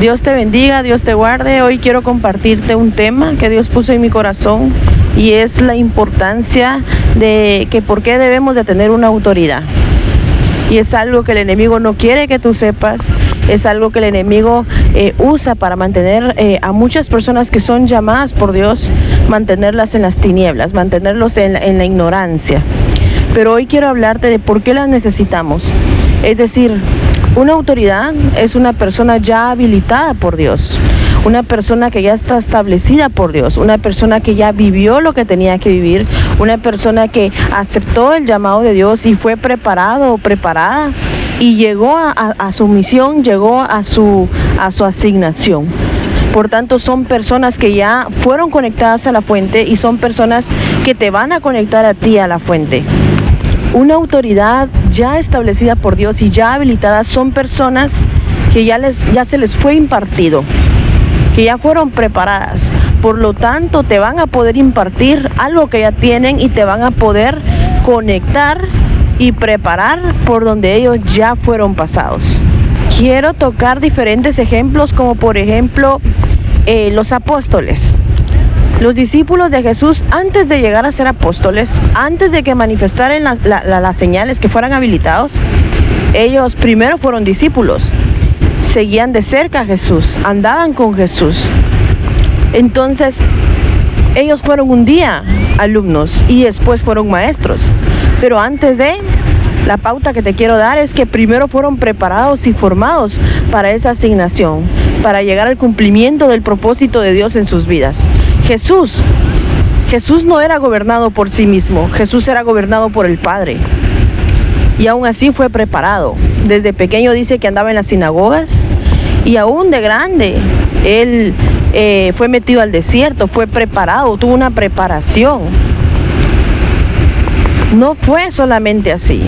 Dios te bendiga, Dios te guarde. Hoy quiero compartirte un tema que Dios puso en mi corazón y es la importancia de que por qué debemos de tener una autoridad. Y es algo que el enemigo no quiere que tú sepas, es algo que el enemigo usa para mantener a muchas personas que son llamadas por Dios, mantenerlas en las tinieblas, mantenerlos en la ignorancia. Pero hoy quiero hablarte de por qué las necesitamos. Es decir, una autoridad es una persona ya habilitada por Dios, una persona que ya está establecida por Dios, una persona que ya vivió lo que tenía que vivir, una persona que aceptó el llamado de Dios y fue preparado o preparada y llegó a su misión, llegó a su asignación. Por tanto, son personas que ya fueron conectadas a la fuente y son personas que te van a conectar a ti a la fuente. Una autoridad ya establecida por Dios y ya habilitada son personas que ya se les fue impartido, que ya fueron preparadas. Por lo tanto, te van a poder impartir algo que ya tienen y te van a poder conectar y preparar por donde ellos ya fueron pasados. Quiero tocar diferentes ejemplos, como por ejemplo los apóstoles. Los discípulos de Jesús, antes de llegar a ser apóstoles, antes de que manifestaran las señales, que fueran habilitados, ellos primero fueron discípulos, seguían de cerca a Jesús, andaban con Jesús. Entonces, ellos fueron un día alumnos y después fueron maestros. Pero antes de, la pauta que te quiero dar es que primero fueron preparados y formados para esa asignación, para llegar al cumplimiento del propósito de Dios en sus vidas. Jesús no era gobernado por sí mismo, Jesús era gobernado por el Padre. Y aún así fue preparado. Desde pequeño dice que andaba en las sinagogas y aún de grande él fue metido al desierto, fue preparado, tuvo una preparación. No fue solamente así.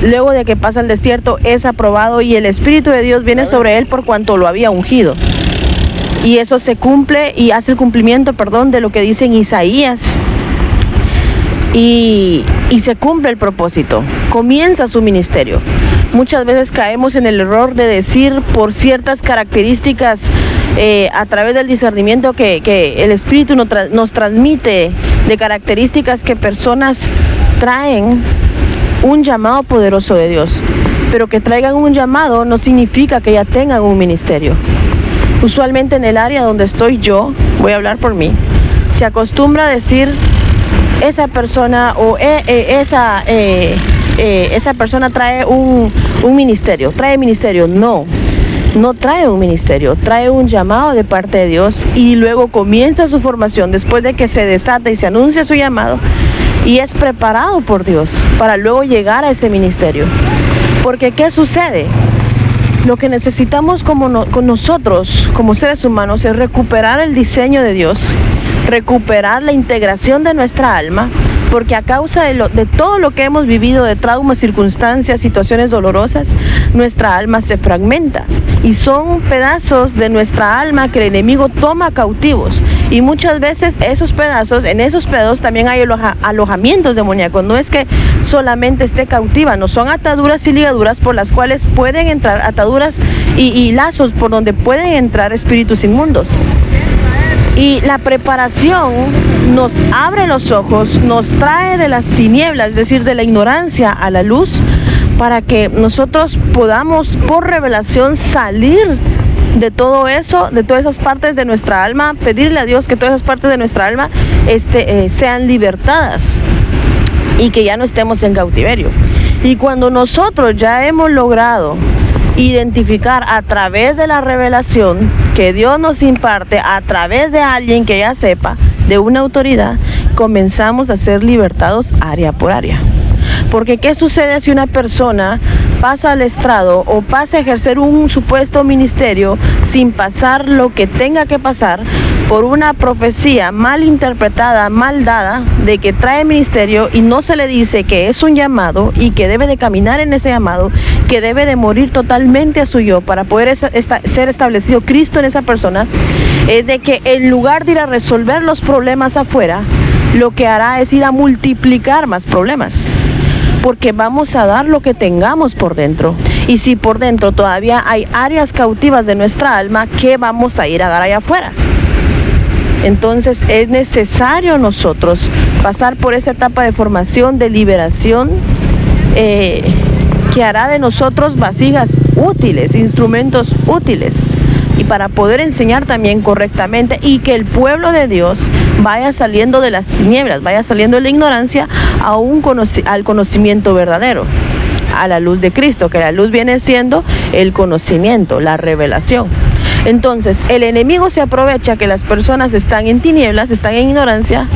Luego de que pasa el desierto es aprobado y el Espíritu de Dios viene sobre él por cuanto lo había ungido. Y eso se cumple y hace el cumplimiento, de lo que dice en Isaías. Y se cumple el propósito. Comienza su ministerio. Muchas veces caemos en el error de decir por ciertas características a través del discernimiento que el Espíritu nos transmite, de características que personas traen un llamado poderoso de Dios. Pero que traigan un llamado no significa que ya tengan un ministerio. Usualmente en el área donde estoy yo, voy a hablar por mí, se acostumbra a decir esa persona o esa persona trae un ministerio, trae ministerio. No trae un ministerio, trae un llamado de parte de Dios y luego comienza su formación después de que se desata y se anuncia su llamado y es preparado por Dios para luego llegar a ese ministerio. Porque ¿qué sucede? Lo que necesitamos con nosotros, como seres humanos, es recuperar el diseño de Dios, recuperar la integración de nuestra alma, porque a causa de todo lo que hemos vivido, de traumas, circunstancias, situaciones dolorosas, nuestra alma se fragmenta y son pedazos de nuestra alma que el enemigo toma cautivos, y muchas veces en esos pedazos también hay alojamientos demoníacos. No es que solamente esté cautiva, no, son ataduras y ligaduras por las cuales pueden entrar, ataduras y lazos por donde pueden entrar espíritus inmundos. Y la preparación nos abre los ojos, nos trae de las tinieblas, es decir, de la ignorancia a la luz, para que nosotros podamos por revelación salir de todo eso, de todas esas partes de nuestra alma, pedirle a Dios que todas esas partes de nuestra alma sean libertadas y que ya no estemos en cautiverio. Y cuando nosotros ya hemos logrado identificar a través de la revelación que Dios nos imparte, a través de alguien que ya sepa, de una autoridad, comenzamos a ser libertados área por área. Porque ¿qué sucede si una persona pasa al estrado o pasa a ejercer un supuesto ministerio sin pasar lo que tenga que pasar por una profecía mal interpretada, mal dada, de que trae ministerio y no se le dice que es un llamado y que debe de caminar en ese llamado, que debe de morir totalmente a su yo para poder ser establecido Cristo en esa persona? Es de que en lugar de ir a resolver los problemas afuera, lo que hará es ir a multiplicar más problemas, porque vamos a dar lo que tengamos por dentro. Y si por dentro todavía hay áreas cautivas de nuestra alma, ¿qué vamos a ir a dar allá afuera? Entonces es necesario nosotros pasar por esa etapa de formación, de liberación, que hará de nosotros vasijas útiles, instrumentos útiles, y para poder enseñar también correctamente, y que el pueblo de Dios vaya saliendo de las tinieblas, vaya saliendo de la ignorancia al conocimiento verdadero, a la luz de Cristo, que la luz viene siendo el conocimiento, la revelación. Entonces el enemigo se aprovecha que las personas están en tinieblas, están en ignorancia,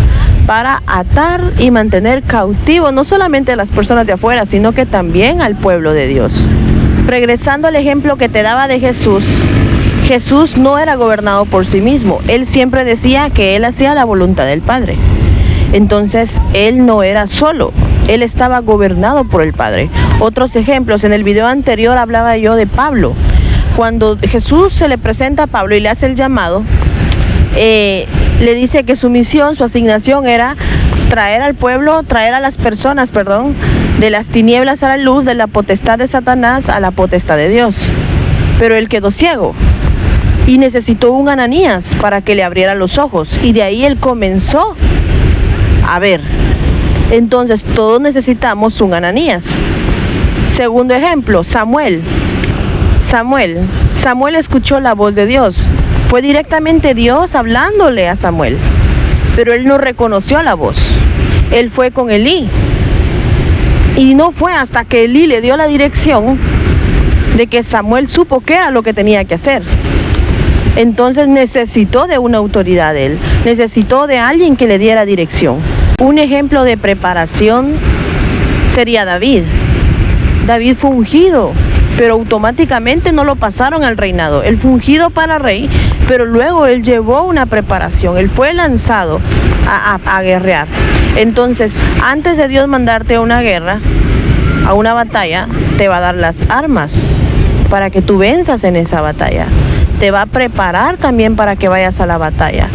para atar y mantener cautivo no solamente a las personas de afuera, sino que también al pueblo de Dios. Regresando al ejemplo que te daba de Jesús, Jesús no era gobernado por sí mismo. Él siempre decía que él hacía la voluntad del Padre. Entonces él no era solo, él estaba gobernado por el Padre. Otros ejemplos, en el video anterior hablaba yo de Pablo. Cuando Jesús se le presenta a Pablo y le hace el llamado, le dice que su misión, su asignación era traer a las personas, de las tinieblas a la luz, de la potestad de Satanás a la potestad de Dios. Pero él quedó ciego y necesitó un Ananías para que le abriera los ojos, y de ahí él comenzó a ver. Entonces todos necesitamos un Ananías. Segundo ejemplo, Samuel escuchó la voz de Dios. Fue directamente Dios hablándole a Samuel, pero él no reconoció la voz. Él fue con Elí, y no fue hasta que Elí le dio la dirección de que Samuel supo qué era lo que tenía que hacer. Entonces necesitó de una autoridad él, necesitó de alguien que le diera dirección. Un ejemplo de preparación sería David. David fue ungido, pero automáticamente no lo pasaron al reinado. Él fue ungido para rey, pero luego él llevó una preparación, él fue lanzado a guerrear. Entonces, antes de Dios mandarte a una guerra, a una batalla, te va a dar las armas para que tú venzas en esa batalla. Te va a preparar también para que vayas a la batalla.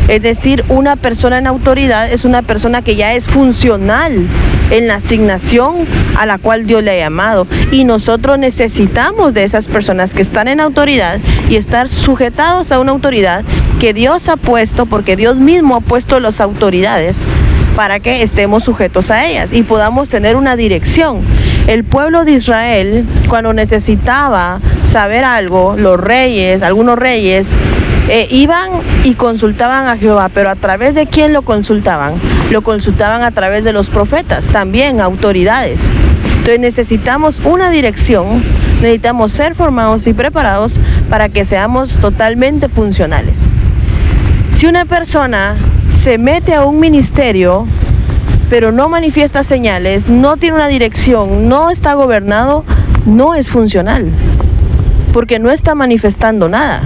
Es decir, una persona en autoridad es una persona que ya es funcional en la asignación a la cual Dios le ha llamado. Y nosotros necesitamos de esas personas que están en autoridad y estar sujetados a una autoridad que Dios ha puesto, porque Dios mismo ha puesto las autoridades para que estemos sujetos a ellas y podamos tener una dirección. El pueblo de Israel, cuando necesitaba saber algo, algunos reyes, iban y consultaban a Jehová, pero ¿a través de quién lo consultaban? Lo consultaban a través de los profetas, también autoridades. Entonces necesitamos una dirección, necesitamos ser formados y preparados para que seamos totalmente funcionales. Si una persona se mete a un ministerio, pero no manifiesta señales, no tiene una dirección, no está gobernado, no es funcional, porque no está manifestando nada.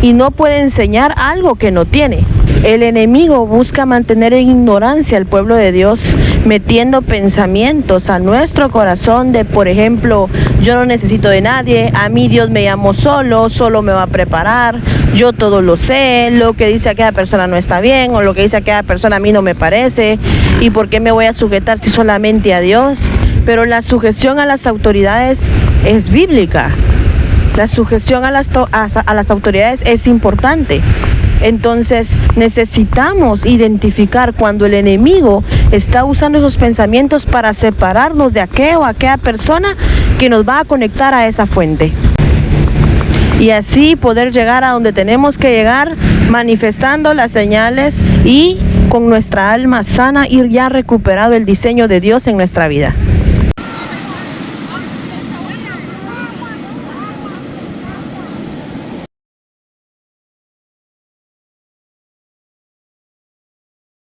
Y no puede enseñar algo que no tiene. El enemigo busca mantener en ignorancia al pueblo de Dios, metiendo pensamientos a nuestro corazón de, por ejemplo, yo no necesito de nadie, a mí Dios me llamó solo me va a preparar, yo todo lo sé, lo que dice aquella persona no está bien, o lo que dice aquella persona a mí no me parece, y por qué me voy a sujetar si solamente a Dios. Pero la sujeción a las autoridades es bíblica. La sujeción a las autoridades es importante. Entonces necesitamos identificar cuando el enemigo está usando esos pensamientos para separarnos de aquella persona que nos va a conectar a esa fuente. Y así poder llegar a donde tenemos que llegar, manifestando las señales y con nuestra alma sana ir ya recuperado el diseño de Dios en nuestra vida.